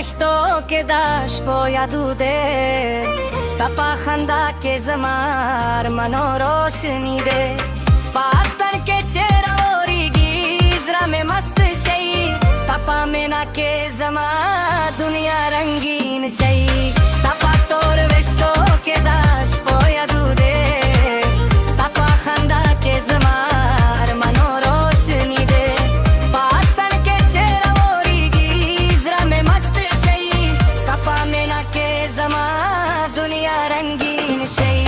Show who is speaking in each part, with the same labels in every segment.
Speaker 1: रिश्तों के दाश पोया दूधे सपा खंदा के जमार मनो रोशनी दे पातन के चेहरा गिजरा में मस्त शई सपा में ना के जमा दुनिया रंगीन शई सपा तोर रिश्तों के दाश पोया दूधे सपा खंदा के जमार मनो रोशनी दे पातन के चेहरा गिजरा में मस्त शई सपा में ना के जमा दुनिया रंगीन शई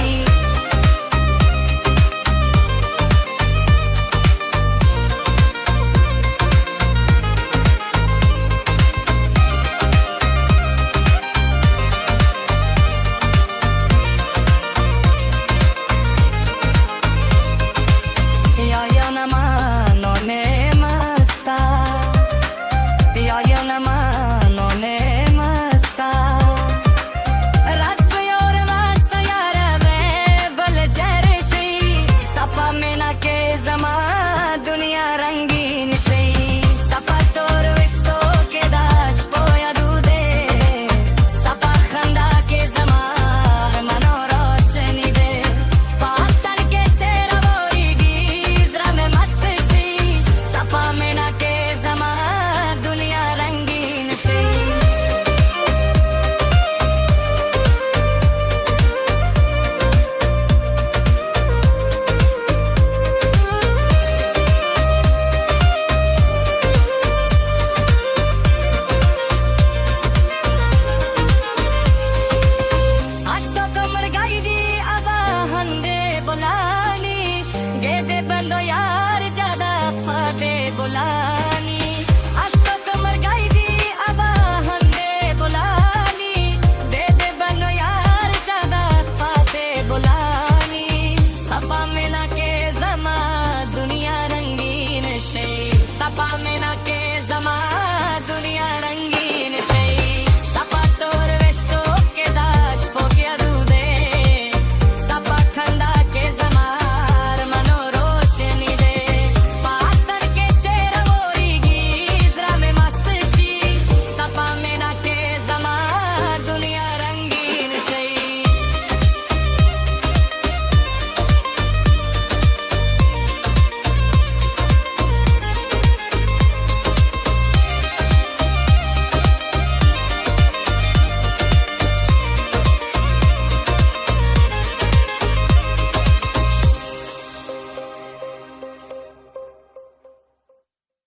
Speaker 1: दुनिया रंगीन शई सपा तोर रिश्तों के दाश पोया दूधे सपा खंदा के जमार मनो रोशनी दे पातन के चेहरा गिजरा में मस्त शई सपा में ना के जमा दुनिया रंगीन शई गेदे बंदो यार ज्यादा फादे बुलानी अश्तो कमर गाई दी अबा हंदे बुलानी गेदे बंदो यार ज्यादा फादे बुलानी सपा में ना के जमा दुनिया रंगीन शई सपा में